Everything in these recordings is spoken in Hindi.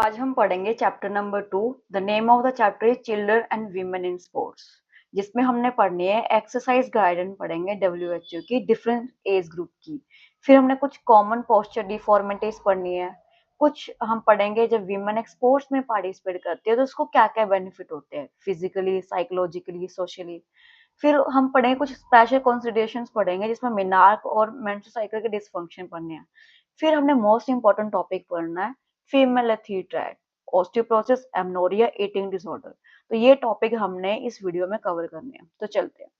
आज हम पढ़ेंगे chapter number 2। The name of the chapter is children and women in sports, जिसमें हमने पढ़नी है एक्सरसाइज गाइडेंस पढ़ेंगे डब्ल्यूएचओ की डिफरेंट एज ग्रुप की। फिर हमने कुछ कॉमन पोस्चर डिफॉर्मिटीज पढ़नी है। कुछ हम पढ़ेंगे जब वीमेन एक स्पोर्ट्स में पार्टिसिपेट करती है तो उसको क्या क्या बेनिफिट होते हैं फिजिकली, साइकोलॉजिकली, सोशली। फिर हम पढ़ेंगे कुछ स्पेशल कंसिडरेशंस पढ़ेंगे जिसमें मेनार्क और मेंस्ट्रुअल साइकिल के डिसफंक्शन पढ़ने हैं। फिर हमने मोस्ट इंपॉर्टेंट टॉपिक पढ़ना है female athlete, osteoporosis, amenorrhoea, eating disorder. तो ये टॉपिक हमने इस वीडियो में कवर करने हैं। तो चलते हैं।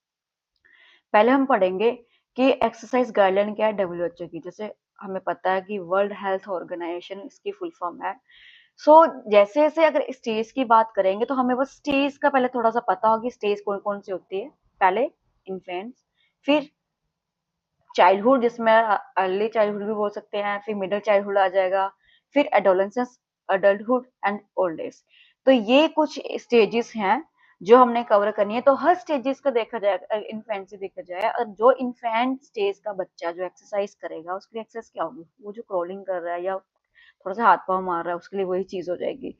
पहले हम पढ़ेंगे कि एक्सरसाइज गाइडलाइन क्या है डब्ल्यूएचओ की। जैसे हमें पता है कि वर्ल्ड हेल्थ ऑर्गेनाइजेशन इसकी फुल फॉर्म है। जैसे जैसे अगर स्टेज की बात करेंगे तो हमें बस स्टेज का पहले थोड़ा सा पता होगा कि स्टेज कौन कौन सी होती है। पहले इन्फेंट्स, फिर चाइल्डहुड जिसमें अर्ली चाइल्डहुड भी बोल सकते हैं, फिर मिडिल चाइल्डहुड आ जाएगा, फिर एडोलेंसेंस, अडल्टहुड एंड ओल्ड एज। तो ये कुछ स्टेजेस हैं जो हमने कवर करनी है। तो हर स्टेजेस का देखा जाए, इन्फेंट से देखा जाए, और जो इन्फेंट स्टेज का बच्चा जो एक्सरसाइज करेगा उसके लिए एक्सरसाइज क्या होगी, वो जो क्रॉलिंग कर रहा है या थोड़ा सा हाथ पाँव मार रहा है उसके लिए वही चीज हो जाएगी।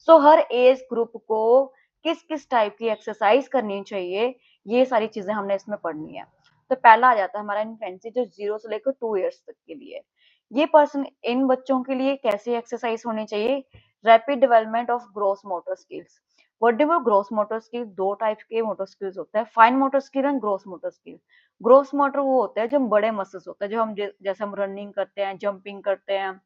हर एज ग्रुप को किस किस टाइप की एक्सरसाइज करनी चाहिए, ये सारी चीजें हमने इसमें पढ़नी है। तो पहला आ जाता है हमारा इन्फेंसी, जो 0 से लेकर 2 इयर्स तक के लिए। ये पर्सन इन बच्चों के लिए कैसी एक्सरसाइज होनी चाहिए? Rapid development of gross motor skills. What do gross motor skill? दो टाइप के मोटर स्किल्स होते हैं, fine motor skill and gross motor skill. Gross motor वो होता है जो बड़े मसल्स होते हैं, जो हम जैसे हम रनिंग करते हैं, जंपिंग करते हैं,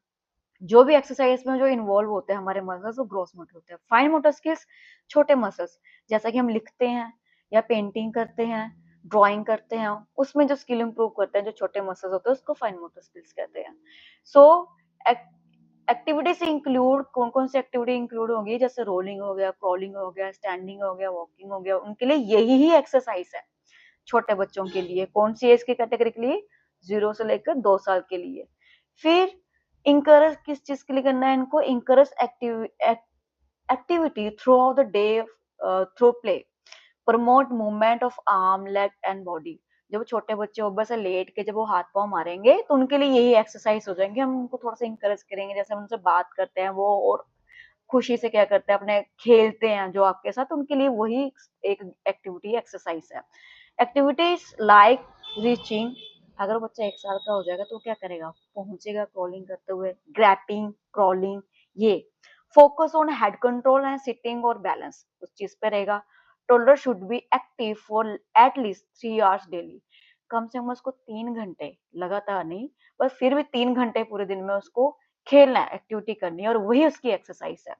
जो भी एक्सरसाइज में जो इन्वॉल्व होते हैं हमारे मसल्स, वो ग्रोस मोटर होते हैं। फाइन मोटर स्किल्स छोटे मसल्स, जैसा कि हम लिखते हैं या पेंटिंग करते हैं, ड्राइंग करते हैं, उसमें जो स्किल इंप्रूव करते हैं, जो छोटे मसल्स होते हैं, उसको फाइन मोटर स्किल्स कहते हैं। सो एक्टिविटी से इंक्लूड कौन कौन सी एक्टिविटी इंक्लूड होगी? जैसे रोलिंग हो गया, क्रॉलिंग हो गया, स्टैंडिंग हो गया, वॉकिंग हो गया। उनके लिए यही ही एक्सरसाइज है छोटे बच्चों के लिए। कौन सी एज की कैटेगरी के लिए? 0 से लेकर 2 साल के लिए। फिर इंकरेज किस चीज के लिए करना है इनको? Encourage activity through out the day through play, promote movement of arm, leg and body. जब छोटे बच्चे ऊपर से लेट के जब वो हाथ पांव मारेंगे तो उनके लिए यही एक्सरसाइज हो जाएंगे। हम उनको थोड़ा सा इंकरेज करेंगे, जैसे हम उनसे बात करते हैं वो और खुशी से क्या करते हैं, अपने खेलते हैं जो आपके साथ, उनके लिए वही एक एक्टिविटी एक्सरसाइज है। एक्टिविटीज लाइक रीचिंग, अगर वो बच्चा 1 साल का हो जाएगा तो क्या करेगा? पहुंचेगा क्रॉलिंग करते हुए, ग्रैपिंग, क्रॉलिंग। ये focus on head control and sitting और बैलेंस उस चीज पे रहेगा। Toddler should be active for at least 3 hours daily. कम से कम उसको 3 घंटे, लगातार नहीं, पर फिर भी 3 घंटे पूरे दिन में उसको खेलना है, एक्टिविटी करनी है, और वही उसकी एक्सरसाइज है।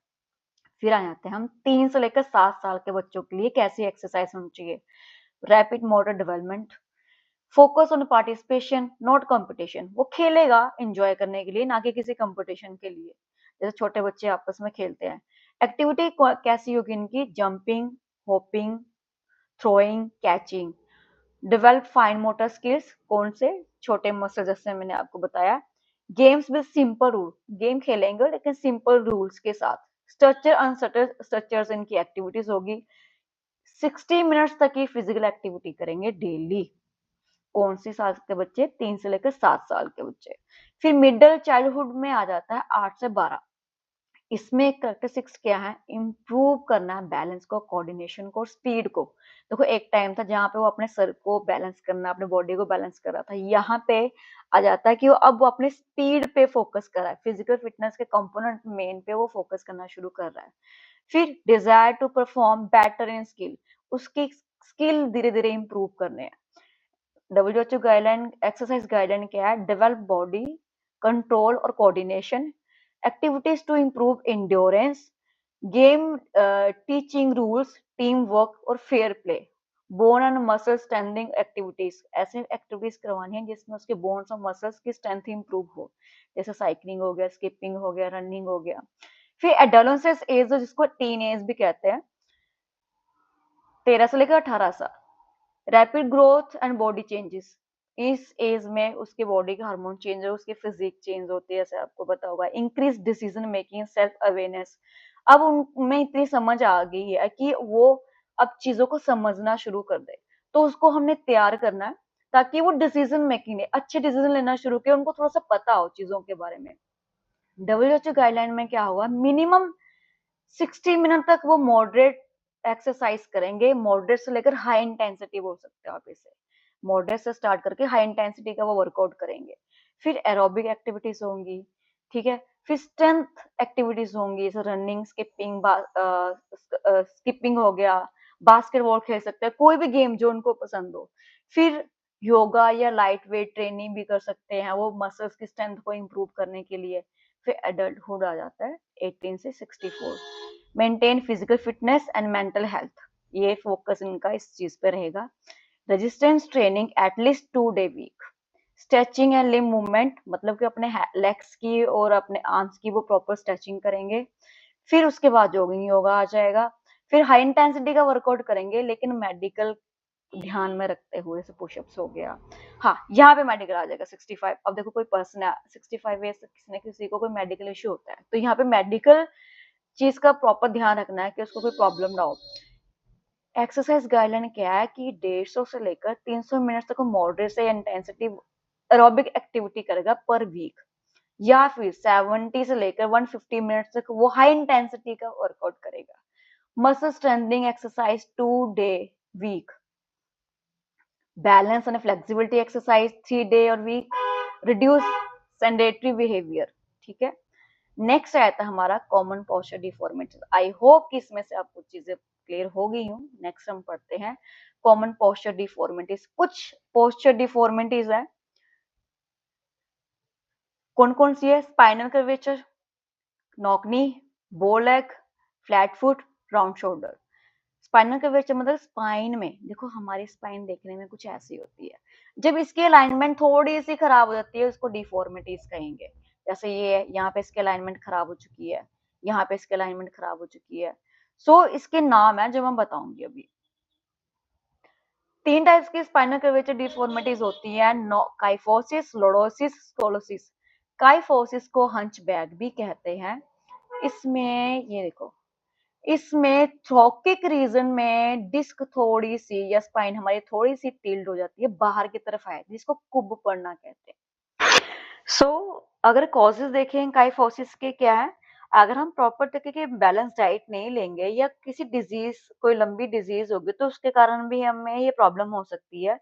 फिर आ जाते हैं हम 3 से लेकर 7 साल के बच्चों के लिए कैसी एक्सरसाइज होनी चाहिए। Rapid motor development, focus on participation not competition. वो खेलेगा एंजॉय करने के लिए, ना कि किसी कंपटीशन के लिए, जैसे छोटे बच्चे आपस में खेलते हैं। एक्टिविटी कैसी होगी इनकी? Jumping, hopping, throwing, catching. Develop fine motor skills, कौन से? छोटे मसल, जैसे मैंने आपको बताया। Games with simple rule, game खेलेंगे लेकिन सिंपल रूल्स के साथ। स्ट्रक्चर अनस्ट्रक्चर्ड स्ट्रक्चर्स इनकी एक्टिविटीज होगी। 60 मिनट्स तक की फिजिकल एक्टिविटी करेंगे डेली। कौन सी साल के बच्चे? 3 से लेकर 7 साल के बच्चे। फिर मिडिल चाइल्डहुड में आ जाता है 8 से 12। इसमें कैरेक्टरिस्टिक्स क्या है? इम्प्रूव करना है बैलेंस को, कोऑर्डिनेशन को और स्पीड को। देखो एक टाइम था जहाँ पे वो अपने सर को बैलेंस करना, अपने बॉडी को बैलेंस कर रहा था। यहाँ पे आ जाता है कि वो अपने स्पीड पे फोकस कर रहा है, फिजिकल फिटनेस के कंपोनेंट मेन पे वो फोकस करना शुरू कर रहा है। फिर desire to perform better in skill, उसकी स्किल धीरे धीरे इंप्रूव करने हैं। डब्ल्यूएचओ गाइडलाइन, एक्सरसाइज गाइडलाइन क्या है? डेवलप बॉडी कंट्रोल और coordination, activities to improve endurance, game teaching rules, team work और fair play, bone and muscle strengthening activities. ऐसे एक्टिविटीज करवानी है जिसमें उसके बोन्स और मसल्स की स्ट्रेंथ इंप्रूव हो, जैसे साइकिलिंग हो गया, स्किपिंग हो गया, रनिंग हो गया। फिर एडोलेंसेंस एज, जिसको टीन एज भी कहते हैं, 13 से लेकर 18 साल। Rapid growth and body changes, इस एज में उसके बॉडी के हार्मोन चेंज हो, उसकी फिजिक चेंज होती है, जैसे आपको पता होगा। Increase decision making, self awareness, अब उनमें इतनी समझ आ गई है कि वो अब चीजों को समझना शुरू कर दे, तो उसको हमने तैयार करना है ताकि वो डिसीजन मेकिंग ले, अच्छे डिसीजन लेना शुरू किए, उनको थोड़ा सा पता हो चीजों के बारे में। डब्ल्यूएचओ गाइडलाइन में क्या होगा, मिनिमम 60 मिनट तक वो मॉडरेट एक्सरसाइज करेंगे। मॉडरेट से लेकर हाई इंटेंसिटी बोल सकते हो आप इसे। मॉडरेट से स्टार्ट करके हाई इंटेंसिटी का वो वर्कआउट करेंगे। फिर एरोबिक एक्टिविटीज होंगी, ठीक है। फिर स्ट्रेंथ एक्टिविटीज होंगी, जैसे रनिंग, स्किपिंग, स्किपिंग हो गया, बास्केटबॉल खेल सकते हैं, कोई भी गेम जो उनको पसंद हो। फिर योगा या लाइट वेट ट्रेनिंग भी कर सकते हैं वो मसल्स की स्ट्रेंथ को इम्प्रूव करने के लिए। फिर एडल्टहुड आ जाता है 18 से 64। Maintain physical fitness and mental health, ये फोकस इनका इस चीज पे रहेगा। Resistance training at least 2 day week. Stretching and limb movement, मतलब कि अपने लेग्स की और अपने आर्म्स की वो प्रॉपर स्ट्रेचिंग करेंगे। फिर उसके बाद जॉगिंग योगा आ जाएगा। फिर हाई इंटेंसिटी का वर्कआउट करेंगे, लेकिन मेडिकल ध्यान में रखते हुए, जैसे पुशअप्स हो गया। हाँ, यहाँ पे मेडिकल आ जाएगा 65। अब देखो कोई पर्सन है 65 ईयर्स, किसी न किसी को कोई मेडिकल इश्यू होता है, तो यहाँ पे मेडिकल चीज का प्रॉपर ध्यान रखना है कि उसको कोई प्रॉब्लम ना हो। एक्सरसाइज गाइडलाइन क्या है कि 150 से लेकर 300 मिनट तक मॉडरेट से इंटेंसिटी एरोबिक एक्टिविटी करेगा पर वीक, या फिर 70 से लेकर 150 मिनट तक वो हाई इंटेंसिटी का वर्कआउट करेगा। Muscle strengthening exercise 2 day week. Balance and flexibility exercise 3 day और वीक। रिड्यूस सेडेंटरी बिहेवियर, ठीक है। नेक्स्ट आया था हमारा common posture deformities. I hope कि इसमें से आपको चीजें क्लियर हो गई हूँ। नेक्स्ट हम पढ़ते हैं कॉमन पोस्चर डिफॉर्मिटीज। कुछ पोस्चर डिफॉर्मिटीज है, कौन कौन सी है? स्पाइनल कर्वेचर, नॉक नी, बो leg, flat foot, round shoulder. Spinal curvature मतलब स्पाइन में, देखो हमारी स्पाइन देखने में कुछ ऐसी होती है, जब इसकी अलाइनमेंट थोड़ी सी खराब हो जाती है उसको डिफॉर्मिटीज कहेंगे। जैसे ये है, यहाँ पे इसकी अलाइनमेंट खराब हो चुकी है, यहाँ पे इसकी अलाइनमेंट खराब हो चुकी है। सो इसके नाम है जो मैं बताऊंगी अभी। 3 टाइप्स की स्पाइनल कर्वेचर डिफॉर्मिटीज होती है, काइफोसिस, लोडोसिस, स्कोलोसिस। काइफोसिस को हंचबैक भी कहते हैं। इसमें ये देखो, इसमें थ्रोकिक रीजन में डिस्क थोड़ी सी या स्पाइन हमारी थोड़ी सी टिल्ड हो जाती है, बाहर की तरफ आए, जिसको कुब पड़ना कहते हैं। सो अगर कॉजेज देखें काइफोसिस के क्या है, अगर हम प्रॉपर तरीके की बैलेंस डाइट नहीं लेंगे या किसी डिजीज, कोई लंबी डिजीज होगी तो उसके कारण भी हमें ये प्रॉब्लम हो सकती है।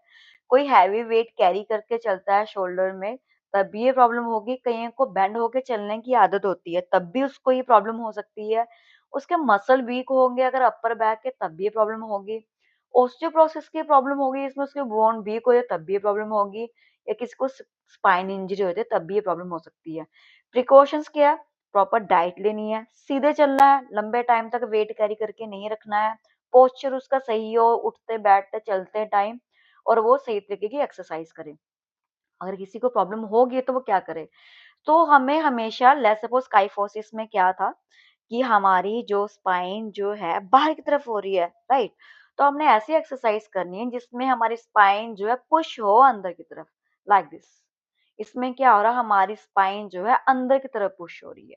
कोई हैवी वेट कैरी करके चलता है शोल्डर में, तब भी ये प्रॉब्लम होगी। कहीं को बेंड होके चलने की आदत होती है, तब भी उसको ये प्रॉब्लम हो सकती है। उसके मसल वीक होंगे अगर अपर बैक के, तब भी ये प्रॉब्लम होगी। ओस्टियोप्रोसिस की प्रॉब्लम होगी, इसमें उसके बोन वीक हो जाए तब भी ये प्रॉब्लम होगी। या किसी को स्पाइन इंजरी होती है तब भी ये प्रॉब्लम हो सकती है। प्रिकॉशंस क्या है? प्रॉपर डाइट लेनी है, सीधे चलना है, लंबे टाइम तक वेट कैरी करके नहीं रखना है, पोस्चर उसका सही हो, उठते बैठते चलते टाइम, और वो सही तरीके की एक्सरसाइज करे। अगर किसी को प्रॉब्लम होगी तो वो क्या करे? तो हमें हमेशा, लेट्स सपोज काइफोसिस में क्या था कि हमारी जो स्पाइन जो है बाहर की तरफ हो रही है, राइट। तो हमने ऐसी एक्सरसाइज करनी है जिसमें हमारी स्पाइन जो है पुश हो अंदर की तरफ, लाइक दिस। इसमें क्या हो रहा है, हमारी स्पाइन जो है अंदर की तरफ पुश हो रही है।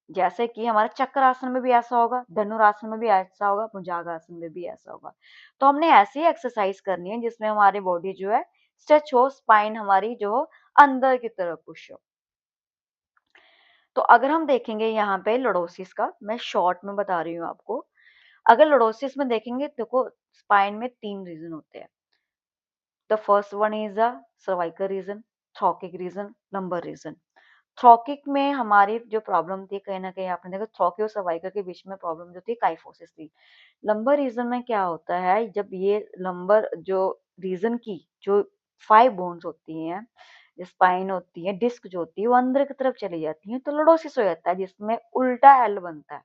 जैसे कि हमारे चक्रासन में भी ऐसा होगा, धनुरासन में भी ऐसा होगा, भुजंगासन में भी ऐसा होगा। तो हमने ऐसी एक्सरसाइज करनी है जिसमें हमारी बॉडी जो है स्ट्रेच हो, स्पाइन हमारी जो हो अंदर की तरफ पुश हो। तो अगर हम देखेंगे यहाँ पे लोडोसिस का, मैं शॉर्ट में बता रही हूँ आपको। अगर लोडोसिस में देखेंगे, देखो स्पाइन में 3 रीजन होते हैं। The first one is the cervical region, thoracic region, lumbar region. Thoracic में हमारी जो प्रॉब्लम थी, कहीं ना कहीं आपने देखा थ्रोकी और सर्वाइकल के बीच में प्रॉब्लम जो थी काइफोसिस थी। लंबर रीजन में क्या होता है, जब ये लंबर जो रीजन की जो 5 बोन्स होती हैं, स्पाइन होती है, डिस्क जो होती है वो अंदर की तरफ चली जाती है, तो लोडोसिस हो जाता है जिसमें उल्टा एल बनता है,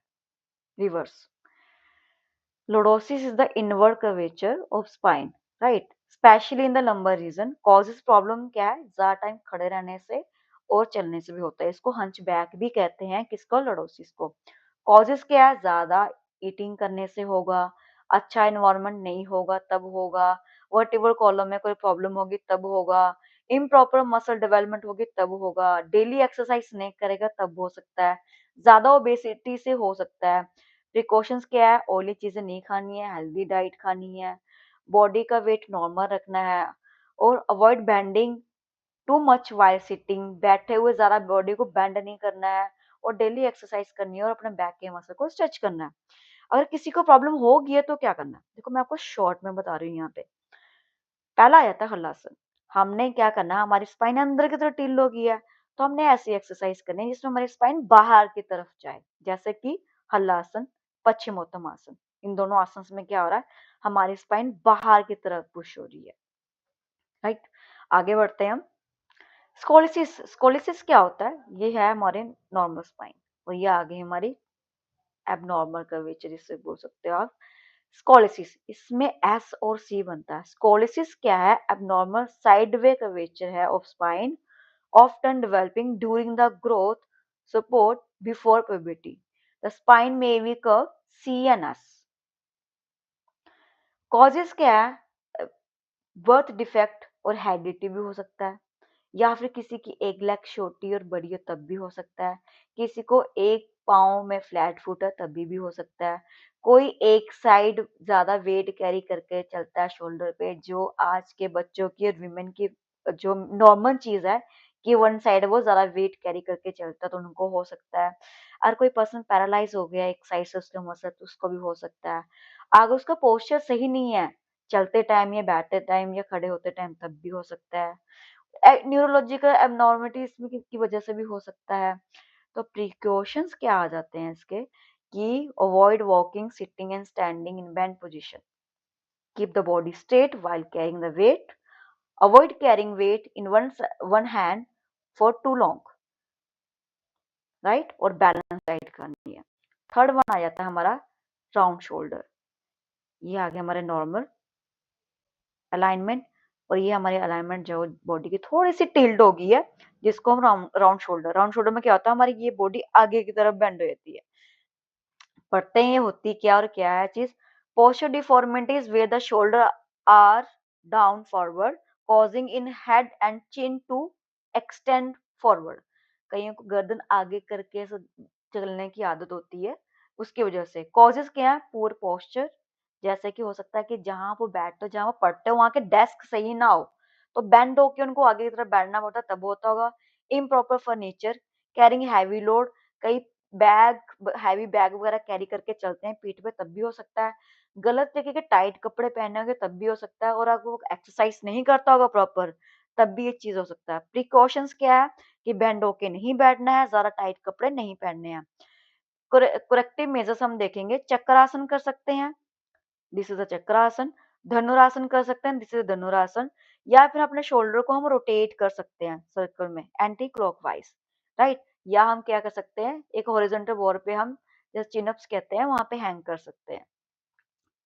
reverse. Lordosis is the inward curvature of spine, right? Especially in the lumbar region. Causes problem क्या है? ज़्यादा टाइम खड़े रहने से और चलने से भी होता है। इसको हंचबैक भी कहते हैं, किसको? लोडोसिस को। कॉजेस क्या है? ज़्यादा ईटिंग करने से होगा, अच्छा एनवायरनमेंट नहीं होगा तब होगा, वर्टिब्रल कॉलम में कोई प्रॉब्लम होगी तब होगा, इम्प्रॉपर मसल डेवलपमेंट होगी तब होगा, डेली एक्सरसाइज नहीं करेगा तब हो सकता है, ज़्यादा ओबेसिटी से हो सकता है। प्रिकॉशंस क्या है? ऑयली चीजें नहीं खानी है, हेल्दी डाइट खानी है, बॉडी का वेट नॉर्मल रखना है, और avoid bending too much while sitting, बैठे हुए ज़्यादा बॉडी को बेंड नहीं करना है, और डेली एक्सरसाइज करनी है और अपने बैक के मसल को स्ट्रेच करना है। अगर किसी को प्रॉब्लम होगी है तो क्या करना है? देखो मैं आपको शॉर्ट में बता रही हूँ यहाँ पे। पहला आ जाता है हलासन। हमने क्या करना है, हमारी स्पाइन अंदर की तरफ टिल्ट होगी है, तो हमने ऐसी एक्सरसाइज करनी है जिसमें हमारी स्पाइन बाहर की तरफ जाए, जैसे कि हलासन, पश्चिमोत्तानासन। इन दोनों आसन में क्या हो रहा है, हमारी स्पाइन बाहर की तरफ पुश हो रही है। राइट, आगे बढ़ते हैं हम। स्कोलिसिस, स्कोलिसिस क्या होता है? ये है हमारे नॉर्मल स्पाइन, और ये आगे हमारी एबनॉर्मल कर्वेचर, जिससे बोल सकते हो आप स्कोलिसिस। इसमें एस और सी बनता है। स्कोलिसिस क्या है? एबनॉर्मल साइडवे कर्वेचर है of spine, often developing during the growth support before puberty. The spine may be curved CNS. Causes क्या है? बर्थ डिफेक्ट और हेरिडिटी भी हो सकता है, या फिर किसी की एक लेग छोटी और बड़ी हो तब भी हो सकता है, किसी को एक पाँव में फ्लैट फुट है तभी भी हो सकता है, कोई एक साइड ज्यादा वेट कैरी करके चलता है शोल्डर पे, जो आज के बच्चों की और विमेन की जो नॉर्मल चीज है कि वन साइड वो ज्यादा वेट कैरी करके चलता है, तो उनको हो सकता है। और कोई पर्सन पैरालाइज हो गया एक साइड से उसका मसल, तो उसको भी हो सकता है। अगर उसका पोस्चर सही नहीं है चलते टाइम या बैठते टाइम या खड़े होते टाइम, तब भी हो सकता है। न्यूरोलॉजिकल एबनॉर्मलिटी इसमें की वजह से भी हो सकता है। तो प्रिकॉशंस क्या आ जाते हैं इसके, कि avoid walking, sitting and standing in bend position, keep the body straight while carrying the weight, avoid carrying weight in one hand for too long, right, और बैलेंस राइट करनी है। थर्ड वन आ जाता है हमारा राउंड शोल्डर। ये आ गया हमारे नॉर्मल अलाइनमेंट, और ये हमारी अलाइनमेंट जो बॉडी की थोड़ी सी टिल्ट होगी है, जिसको हम राउंड शोल्डर। राउंड शोल्डर में क्या होता है, हमारी ये बॉडी आगे की तरफ बेंड हो जाती है। पढ़ते हैं ये होती क्या और क्या है चीज। Posture deformities where the shoulder are down forward, causing in head and chin to extend forward. कईयों को गर्दन आगे करके ऐसे चलने की आदत होती है, उसकी वजह से। कॉजेज क्या है? पुअर पोस्चर, जैसे कि हो सकता है कि जहां वो बैठते हो, जहां वो पढ़ते हो, वहां के डेस्क सही ना हो, तो बेंड होके उनको आगे की तरफ बैठना पड़ता है, तब होता होगा। Improper furniture, carrying heavy load, कई बैग हैवी बैग वगैरह कैरी करके चलते हैं पीठ पे, तब भी हो सकता है। गलत तरीके के टाइट कपड़े पहने होंगे तब भी हो सकता है, और अगर वो एक्सरसाइज नहीं करता होगा प्रॉपर, तब भी ये चीज हो सकता है। प्रिकॉशंस क्या है, कि बेंड होके नहीं बैठना है, ज्यादा टाइट कपड़े नहीं पहनने हैं। करेक्टिव मेजर्स हम देखेंगे, चक्रासन कर सकते हैं, दिस इज अ चक्रासन। धनुरासन कर सकते हैं, दिस इज धनुरासन। या फिर अपने शोल्डर को हम रोटेट कर सकते हैं सर्कल में एंटी क्लॉकवाइज, राइट। या हम क्या कर सकते हैं, एक हॉरिजॉन्टल वॉर पे हम जैसे चिनअप्स कहते हैं, वहां पे हैंग कर सकते हैं।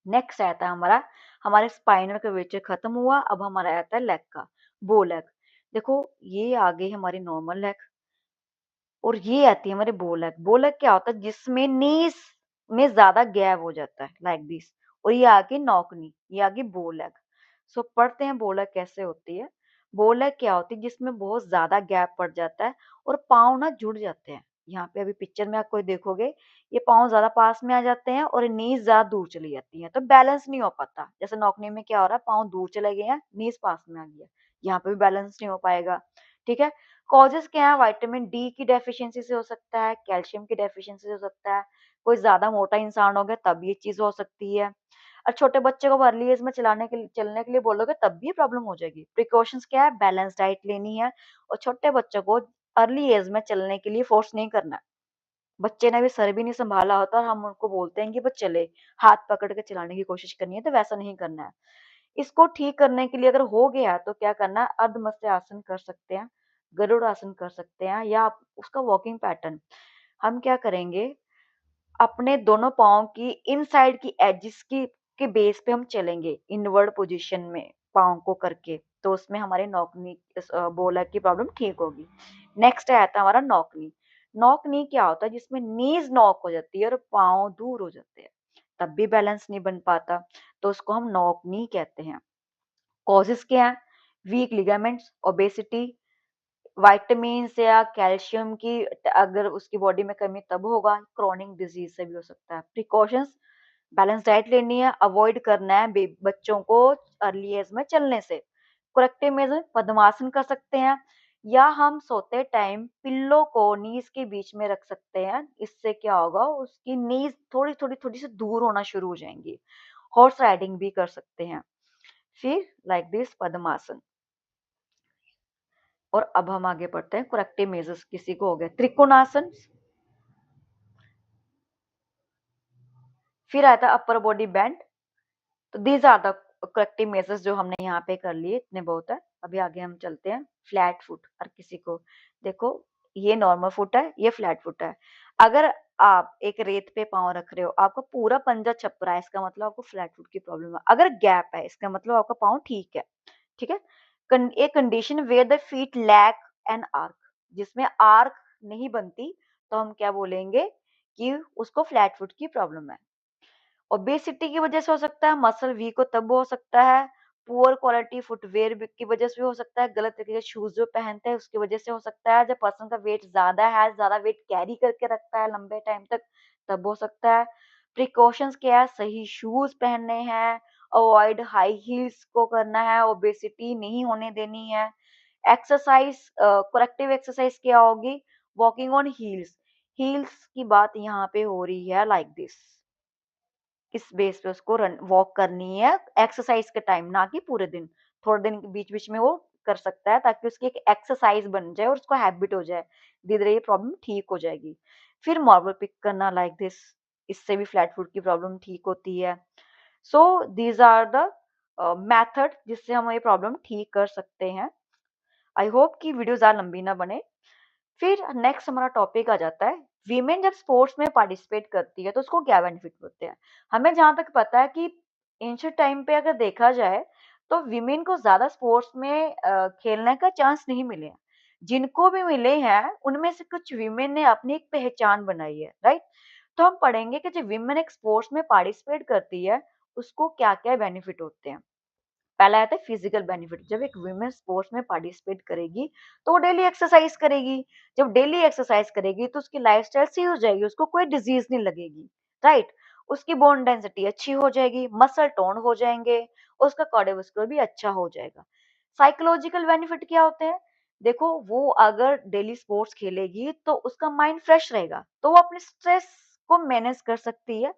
नेक्स्ट आता है हमारा, हमारे स्पाइनल कर्वेचर खत्म हुआ, अब हमारा आता है लेग का, बो लेग। देखो ये आ गई हमारी नॉर्मल लेग, और ये आती है हमारे बो लेग। बो लेग क्या होता है, जिसमें नीज में ज्यादा गैप हो जाता है, लाइक दिस। और ये आगे नॉकनी, ये आगे बो लेग। सो पढ़ते हैं बो लेग कैसे होती है। बो लेग क्या होती है, जिसमें बहुत ज्यादा गैप पड़ जाता है और पाँव ना जुड़ जाते हैं। यहाँ पे अभी पिक्चर में आप कोई देखोगे, ये पाँव ज्यादा पास में आ जाते हैं और नीज ज्यादा दूर चली जाती है, तो बैलेंस नहीं हो पाता। जैसे नॉकनी में क्या हो रहा है, पाँव दूर चले गए हैं, नीज पास में आ गई है, यहाँ पे भी बैलेंस नहीं हो पाएगा। ठीक है। कॉजेस क्या है, विटामिन डी की डेफिशिएंसी से हो सकता है, कैल्शियम की डेफिशिएंसी से हो सकता है, कोई ज्यादा मोटा इंसान हो गया तब ये चीज हो सकती है, और छोटे बच्चे को अर्ली एज में चलने के लिए बोलोगे तब भी प्रॉब्लम हो जाएगी। प्रिकॉशंस क्या है, बैलेंस डाइट लेनी है, और छोटे बच्चों को अर्ली एज में चलने के लिए फोर्स नहीं करना है। बच्चे ने भी सर भी नहीं संभाला होता और हम उनको बोलते हैं कि बस चले, हाथ पकड़ के चलाने की कोशिश करनी है, तो वैसा नहीं करना है। इसको ठीक करने के लिए अगर हो गया तो क्या करना है, अर्ध मत्स्य आसन कर सकते हैं, गरुड़ आसन कर सकते हैं, या आप उसका वॉकिंग पैटर्न हम क्या करेंगे, अपने दोनों पाँव की इनसाइड की एजिस की के बेस पे हम चलेंगे इनवर्ड पोजीशन में पाँव को करके, तो उसमें हमारे नॉकनी बोलर की प्रॉब्लम ठीक होगी। नेक्स्ट आता है हमारा नॉकनी। नॉकनी क्या होता है, जिसमें नीज नॉक हो जाती है और पाँव दूर हो जाते हैं, तब भी बैलेंस नहीं बन पाता, तो उसको हम नॉकनी कहते हैं। कॉजेस क्या है, वीक लिगामेंट्स, ओबेसिटी, विटामिन या कैल्शियम की अगर उसकी बॉडी में कमी तब होगा, क्रॉनिक डिजीज से भी हो सकता है। प्रिकॉशंस, बैलेंस डाइट लेनी है, अवॉइड करना है बच्चों को अर्ली एज में चलने से। करेक्टिव मेजर पद्मासन कर सकते हैं, या हम सोते टाइम पिल्लो को नीज के बीच में रख सकते हैं। इससे क्या होगा, उसकी नीज थोड़ी थोड़ी थोड़ी सी दूर होना शुरू हो जाएंगी। हॉर्स राइडिंग भी कर सकते हैं। फिर लाइक दिस पद्मासन। और अब हम आगे बढ़ते हैं करेक्टिव मेजर्स। किसी को हो गया त्रिकोणासन, फिर आता है अपर बॉडी बैंड। तो these are the corrective measures जो हमने यहाँ पे कर लिए, इतने बहुत है। अभी आगे हम चलते हैं फ्लैट फुट। और किसी को देखो, ये नॉर्मल फुट है, ये फ्लैट फुट है। अगर आप एक रेत पे पाँव रख रहे हो, आपका पूरा पंजा छप रहा है, इसका मतलब आपको फ्लैट फुट की प्रॉब्लम है। अगर गैप है, इसका मतलब आपका पाँव ठीक है। ठीक है। एक condition where the feet lack an arch, जिसमें आर्क नहीं बनती, तो हम क्या बोलेंगे कि उसको फ्लैट फुट की प्रॉब्लम है। ओबेसिटी की वजह से हो सकता है, मसल वीक हो तब हो सकता है, पुअर क्वालिटी फुटवेयर की वजह से भी हो सकता है, गलत तरीके के शूज जो पहनते हैं उसकी वजह से हो सकता है, जब पर्सन का वेट ज्यादा है, ज्यादा वेट कैरी करके रखता है लंबे टाइम तक, तब हो सकता है। प्रिकॉशंस क्या है, सही शूज पहनने हैं, अवॉइड हाई हील्स को करना है, ओबेसिटी नहीं होने देनी है। एक्सरसाइज, करेक्टिव एक्सरसाइज क्या होगी, वॉकिंग ऑन हील्स। हील्स की बात यहाँ पे हो रही है लाइक दिस, इस बेस पे उसको रन वॉक करनी है एक्सरसाइज के टाइम, ना कि पूरे दिन। थोड़े दिन के बीच बीच में वो कर सकता है, ताकि उसकी एक एक्सरसाइज बन जाए और उसको हैबिट हो जाए, धीरे धीरे ये प्रॉब्लम ठीक हो जाएगी। फिर मार्बल पिक करना लाइक दिस, इससे भी फ्लैट फुट की प्रॉब्लम ठीक होती है। So these are the method जिससे हम ये प्रॉब्लम ठीक कर सकते हैं। आई होप कि वीडियो ज्यादा लंबी ना बने। फिर नेक्स्ट हमारा टॉपिक आ जाता है, वीमेन जब स्पोर्ट्स में पार्टिसिपेट करती है तो उसको क्या बेनिफिट होते हैं। हमें जहां तक पता है कि एंशिएंट टाइम पे अगर देखा जाए, तो वीमेन को ज्यादा स्पोर्ट्स में खेलने का चांस नहीं मिले हैं। जिनको भी मिले हैं, उनमें से कुछ वीमेन ने अपनी एक पहचान बनाई है, राइट। तो हम पढ़ेंगे कि जब वीमेन एक स्पोर्ट्स में पार्टिसिपेट करती है, उसको क्या क्या बेनिफिट होते हैं। पहला आता है फिजिकल बेनिफिट। जब एक वुमेन स्पोर्ट्स में पार्टिसिपेट करेगी, तो वो डेली एक्सरसाइज करेगी। जब डेली एक्सरसाइज करेगी, तो उसकी लाइफस्टाइल सही हो जाएगी, उसको कोई डिजीज नहीं लगेगी, राइट। उसकी बोन डेंसिटी अच्छी हो जाएगी, मसल टोन हो जाएंगे, उसका कार्डियोवास्कुलर भी अच्छा हो जाएगा। साइकोलॉजिकल बेनिफिट क्या होते हैं, देखो वो अगर डेली स्पोर्ट्स खेलेगी, तो उसका माइंड फ्रेश रहेगा, तो वो अपने स्ट्रेस को मैनेज कर सकती है,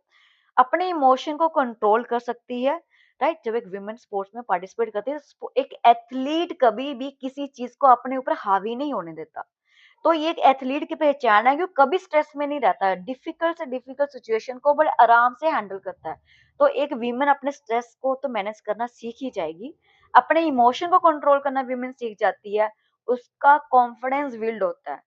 अपने इमोशन को कंट्रोल कर सकती है, राइट। जब एक विमेन स्पोर्ट्स में पार्टिसिपेट करती है, एक एथलीट कभी भी किसी चीज को अपने ऊपर हावी नहीं होने देता। तो ये एक एथलीट की पहचान है कि वो कभी स्ट्रेस में नहीं रहता है, डिफिकल्ट से डिफिकल्ट सिचुएशन को बड़े आराम से हैंडल करता है। तो एक वीमेन अपने स्ट्रेस को तो मैनेज करना सीख ही जाएगी, अपने इमोशन को कंट्रोल करना वीमेन सीख जाती है, उसका कॉन्फिडेंस बिल्ड होता है,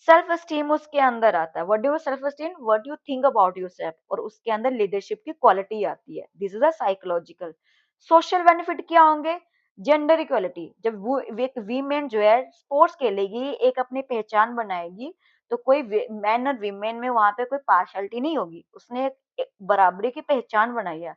सेल्फ एस्टीम उसके अंदर आता है। What do you self esteem, what you think about yourself, और उसके अंदर लीडरशिप की क्वालिटी आती है। This is a psychological. Social benefit क्या होंगे, जेंडर इक्वालिटी। जब वो एक वीमेन जो है स्पोर्ट्स खेलेगी, एक अपनी पहचान बनाएगी, तो कोई मैन और वीमेन में वहां पे कोई पार्शलिटी नहीं होगी, उसने एक बराबरी की पहचान बनाई है।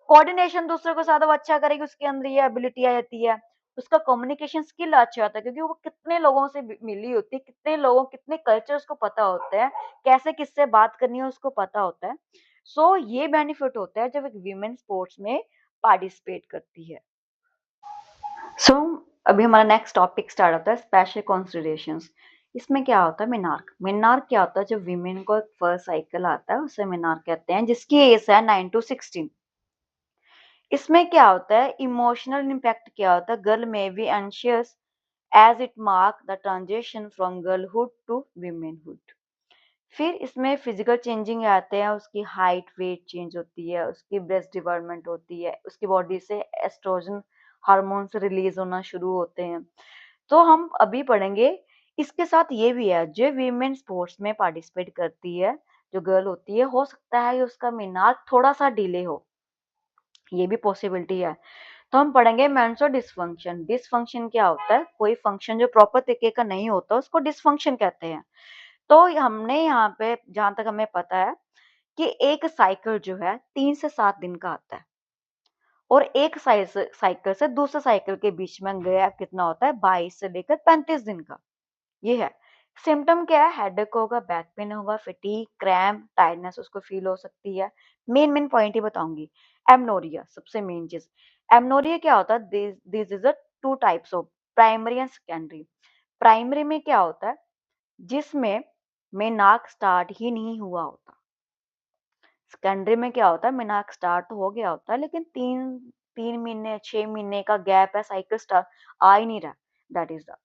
कोऑर्डिनेशन दूसरों के साथ वो अच्छा करेगी, उसके अंदर ये एबिलिटी आ जाती है। उसका कम्युनिकेशन स्किल अच्छा होता है, क्योंकि वो कितने लोगों से मिली होती है, कितने लोगों, कितने कल्चर उसको पता होते हैं, कैसे किससे बात करनी है उसको पता होता है। सो ये बेनिफिट होता है जब एक वीमेन स्पोर्ट्स में पार्टिसिपेट करती है। सो अभी हमारा नेक्स्ट टॉपिक स्टार्ट होता है, स्पेशल कंसिडरेशंस। इसमें क्या होता है, मिनार्क। मिनार्क क्या होता है, जब वीमेन को एक फर्स्ट साइकिल आता है उसे मिनार्क कहते हैं, जिसकी एज है 9 to 16। इसमें क्या होता है, इमोशनल इम्पैक्ट क्या होता है, girl may be anxious as it mark the transition from girlhood to womanhood. फिर इसमें फिजिकल चेंजिंग आते हैं, उसकी हाइट वेट चेंज होती है, उसकी ब्रेस्ट डेवलपमेंट होती है, उसकी बॉडी से एस्ट्रोजन हार्मोन्स रिलीज होना शुरू होते हैं। तो हम अभी पढ़ेंगे। इसके साथ ये भी है, जो वीमेन स्पोर्ट्स में पार्टिसिपेट करती है, जो गर्ल होती है, हो सकता है कि उसका मीनार थोड़ा सा डिले हो, ये भी पॉसिबिलिटी है। तो हम पढ़ेंगे मेंस्ट्रुअल डिसफंक्शन। डिसफंक्शन क्या होता है, कोई फंक्शन जो प्रॉपर तरीके का नहीं होता उसको डिसफंक्शन कहते हैं। तो हमने यहाँ पे जहां तक हमें पता है कि एक साइकिल जो है 3 से 7 दिन का आता है, और एक साइकिल से दूसरे साइकिल के बीच में गैप कितना होता है, 22 से लेकर 35 दिन का। ये है। सिम्टम क्या है, हेडेक होगा, बैक पेन होगा, फटीग, क्रैम्प, टायर्डनेस उसको फील हो सकती है। मेन पॉइंट ही बताऊंगी। एमनोरिया सबसे मेन चीज। एमनोरिया क्या होता है, this is a two types of primary and secondary. Primary में क्या होता है, जिसमें मेनार्क स्टार्ट ही नहीं हुआ होता। सेकेंडरी में क्या होता है, मेनार्क स्टार्ट हो गया होता है लेकिन 3 महीने 6 महीने का गैप है, साइकिल स्टार्ट आ ही नहीं रहा। That is the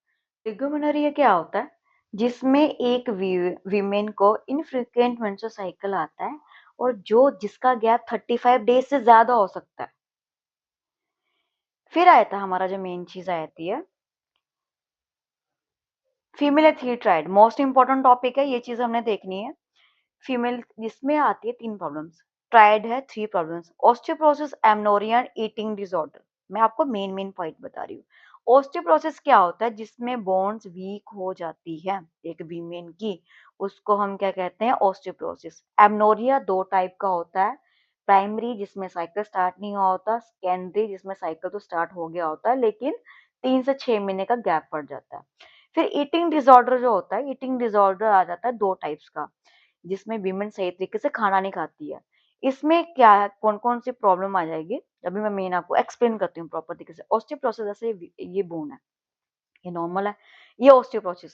oligomenorrhea. क्या होता है, जिसमें एक वीमेन को इनफ्रीक्वेंट मेंस्ट्रुअल साइकिल आता है और जिसका गैप 35 डेज से ज्यादा हो सकता है। फिर आया था हमारा जो मेन चीज आती है female athlete. Most important topic है, ये चीज हमने देखनी है। फीमेल जिसमें आती है 3 प्रॉब्लम्स, ट्राइड है 3 problems, osteoporosis, amenorrhoea, eating disorder. मैं आपको मेन पॉइंट बता रही हूँ। ऑस्टियोपोरोसिस क्या होता है, जिसमें बोन्स वीक हो जाती है एक वीमेन की, उसको हम क्या कहते हैं, ऑस्टियोपोरोसिस। एमनोरिया 2 टाइप का होता है, प्राइमरी जिसमें साइकिल स्टार्ट नहीं हुआ होता, सेकेंडरी जिसमें साइकिल तो स्टार्ट हो गया होता है लेकिन 3 से 6 महीने का गैप पड़ जाता है। फिर ईटिंग डिसऑर्डर जो होता है, ईटिंग डिसऑर्डर आ जाता है 2 टाइप्स का, जिसमें वीमेन सही तरीके से खाना नहीं खाती है। इसमें क्या है, कौन कौन सी प्रॉब्लम आ जाएगी, अभी मैं मेन आपको एक्सप्लेन करती हूँ प्रॉपर तरीके से। ऑस्टियोपोरोसिस जैसे ये बोन है, ये नॉर्मल है। ये ऑस्टियोपोरोसिस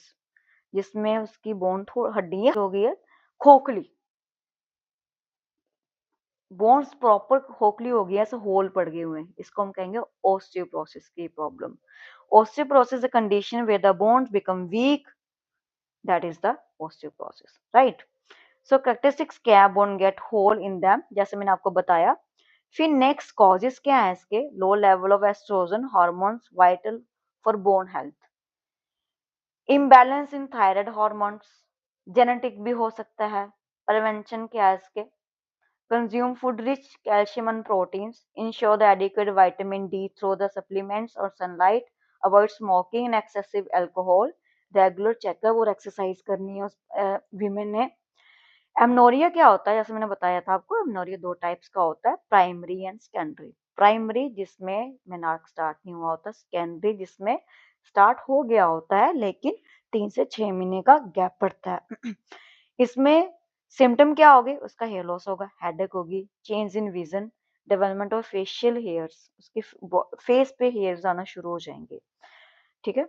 जिसमें उसकी बोन थोड़ी हड्डी हो गई है खोखली, बोन्स प्रॉपर खोखली हो गई है, ऐसे होल पड़ गए हुए हैं, इसको हम कहेंगे ऑस्टियोपोरोसिस की problem. Osteoporosis a condition where the bones become weak, that is the osteoporosis, right. So characteristics क्या है, bone get hole in them, जैसे मैंने आपको बताया। फिर नेक्स्ट कॉजेस क्या है इसके, low level of estrogen hormones vital for bone health, imbalance in thyroid hormones, genetic भी हो सकता है। प्रिवेंशन क्या है इसके, consume food rich calcium and proteins, ensure the adequate vitamin D through the supplements और sunlight, avoid smoking and excessive alcohol, regular checkup और एक्सरसाइज करनी है वीमेन ने। एमनोरिया क्या होता है, जैसे मैंने बताया था आपको, एमनोरिया 2 टाइप्स का होता है, प्राइमरी एंड सेकेंडरी। प्राइमरी जिसमें मेनार्क स्टार्ट नहीं हुआ होता, सेकेंडरी जिसमें स्टार्ट हो गया होता है लेकिन 3 से 6 महीने का गैप पड़ता है। इसमें सिम्टम क्या होगी, उसका हेयर लॉस होगा, हेडेक होगी, change in vision, development of facial hairs, उसके फेस पे हेयर्स आना शुरू हो जाएंगे। ठीक है,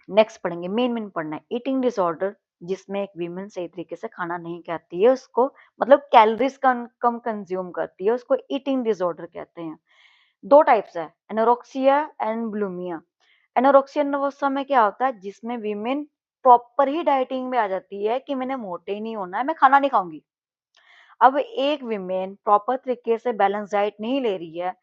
नेक्स्ट पढ़ेंगे, मेन पढ़ना है ईटिंग डिसऑर्डर, जिसमें एक वीमेन सही तरीके से खाना नहीं खाती है, उसको मतलब कैलोरीज कम कंज्यूम करती है, उसको ईटिंग डिसऑर्डर कहते हैं। 2 टाइप्स है, anorexia and bulimia. Anorexia nervosa में क्या होता है, जिसमें वीमेन प्रॉपर ही डाइटिंग में आ जाती है कि मैंने मोटे ही नहीं होना है, मैं खाना नहीं खाऊंगी। अब एक विमेन प्रॉपर तरीके से बैलेंस डाइट नहीं ले रही है,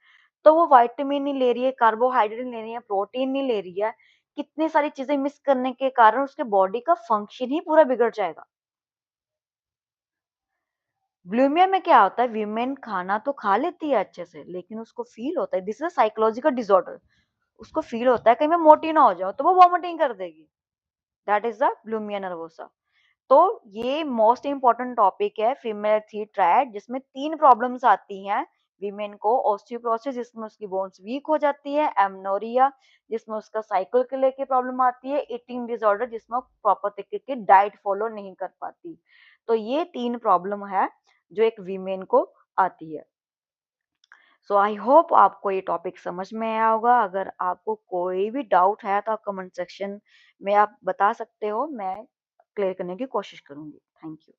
तो वो विटामिन नहीं ले रही है, कार्बोहाइड्रेट नहीं ले रही है, प्रोटीन नहीं ले रही है, कितनी सारी चीजें मिस करने के कारण उसके बॉडी का फंक्शन ही पूरा बिगड़ जाएगा। ब्लूमिया में क्या होता है, विमेन खाना तो खा लेती है अच्छे से लेकिन उसको फील होता है, दिस इज साइकोलॉजिकल डिसऑर्डर, उसको फील होता है कहीं मैं मोटी ना हो जाऊं तो वो वॉमिटिंग कर देगी, दैट इज द ब्लूमिया नर्वोसा। तो ये मोस्ट इंपॉर्टेंट टॉपिक है फीमेल एथलीट ट्रायड, जिसमें 3 प्रॉब्लम्स आती हैं वीमेन को, ऑस्टियोपोरोसिस जिसमें उसकी बोन्स वीक हो जाती है, एमनोरिया जिसमें उसका साइकिल के लेके प्रॉब्लम आती है, ईटिंग डिसऑर्डर जिसमें प्रॉपर तरीके की डाइट फॉलो नहीं कर पाती। तो ये 3 प्रॉब्लम है जो एक वीमेन को आती है। सो आई होप आपको ये टॉपिक समझ में आया होगा। अगर आपको कोई भी डाउट है तो आप कमेंट सेक्शन में आप बता सकते हो, मैं क्लियर करने की कोशिश करूंगी। Thank you.